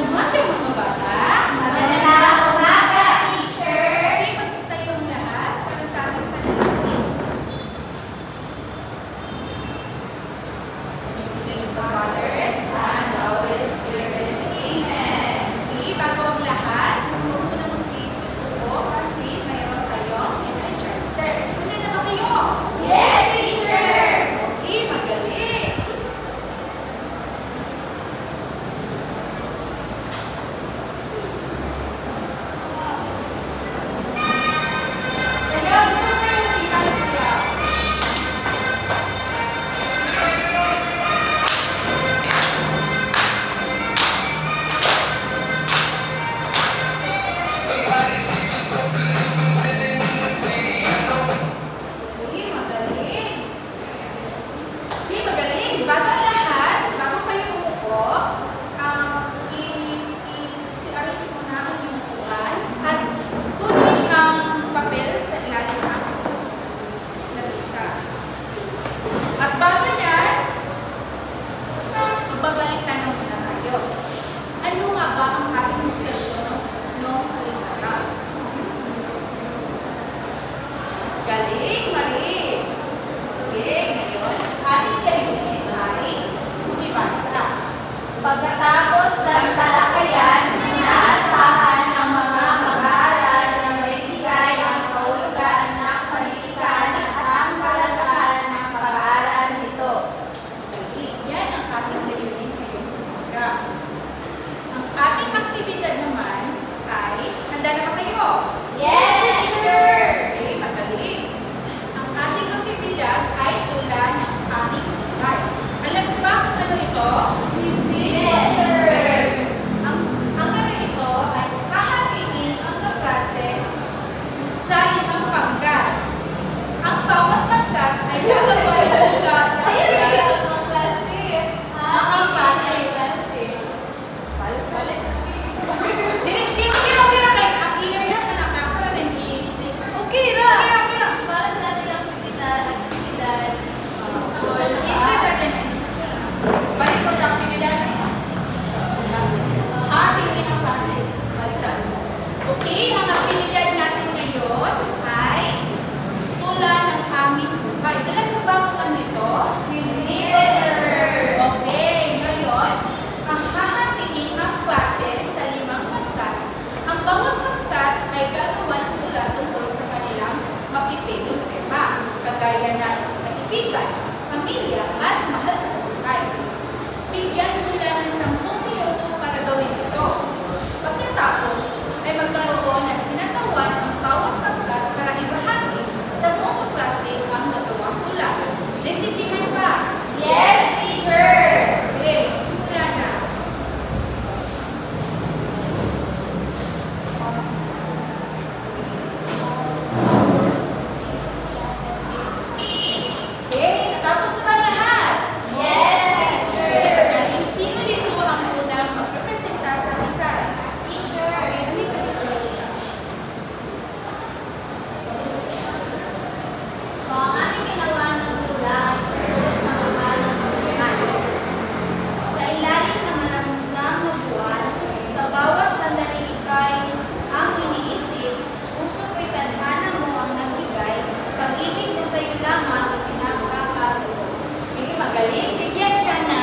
umaga mga bata. Magandang umaga, teacher. Okay, magsitayong lahat para sa ating panalangin. In the Father, Son, and Holy Spirit. Amen. Okay, bago ang lahat, huwag mo na mo si Tuko kasi mayroon tayong energizer. Hindi na ba kayo? Yes, teacher. Okay, magaling. Sayo, gusto mo kayong pitas kuya? Okay, magaling. Okay, magaling. Bago ang lahat, bago kayo umupo, i-arrange mo na ang inyong upuan at kunin ang papel sa ilalim ng lamesa. At bago yan, magbabalik tanong na tayo. Ano nga ba ang ating diskusyon noong halimbawa? Galing, Marie. Okay, ngayon, ating layunin ay magbasa. Pagkatapos ng talakayan, inaasahan ang mga mag-aaral na may bigay ang kahulugan ng panitikan at ang palatahan ng pag-aaral nito. Okay, yan ang ating layunin ngayong umaga. Ang ating aktibidad naman ay, handa na ba kayo? Yes, teacher. Okay, magaling. Ang ating aktibidad ay tulad ng aming buhay. Alam mo ba kung ano ito? Hindi, teacher. Ang laro ito ay hahatiin ang kaklase sa limang pangkat. Ang bawat pangkat ay gagawin mula Ang klase. Ang klase. Balik. Kira kayo. Ang ear na nakakara ng isip. Okay, ra. Kira. Para sa ating aktibidad. Is better than balik ko sa aktibidad. Hatiin ang klase. Balikan mo. Okay, ang aktibidad natin ngayon ay tulad ng aming buhay. Alam mo ba kung ano ito? Hindi, teacher. Okay, ngayon, ang hahatiin ang klase sa limang pangkat. Ang bawat pangkat ay gagawan mula tungkol sa kanilang mapipiling tema, kagaya ng kaibigan, pamilya, at mahal sa buhay. Bigyan sila ng 10 minuto para gawin ito. Pagkatapos, ay magkaroon ng tinatawag ang bawat pangkat para ibahagi sa buong klase ang nagawang tula. Naintindihan ba? Yes, teacher. Okay, simula na. Okay, natapos na ba lahat? Yes, teacher. Magaling. Sino dito ang unang magrepresenta sa misal? Teacher. Okay, halika dito. So, ang aming ginawa ng tula ay tungkol sa mahal sa buhay. Sa ilalim ng malamang na buwan, sa bawat sandali ika'y ang iniisip, puso ko'y tadhana mo ang nagbigay, pag-ibig ko sa iyo lamang ang pinagkakatuwa. Okay, magaling. Bigyan siya na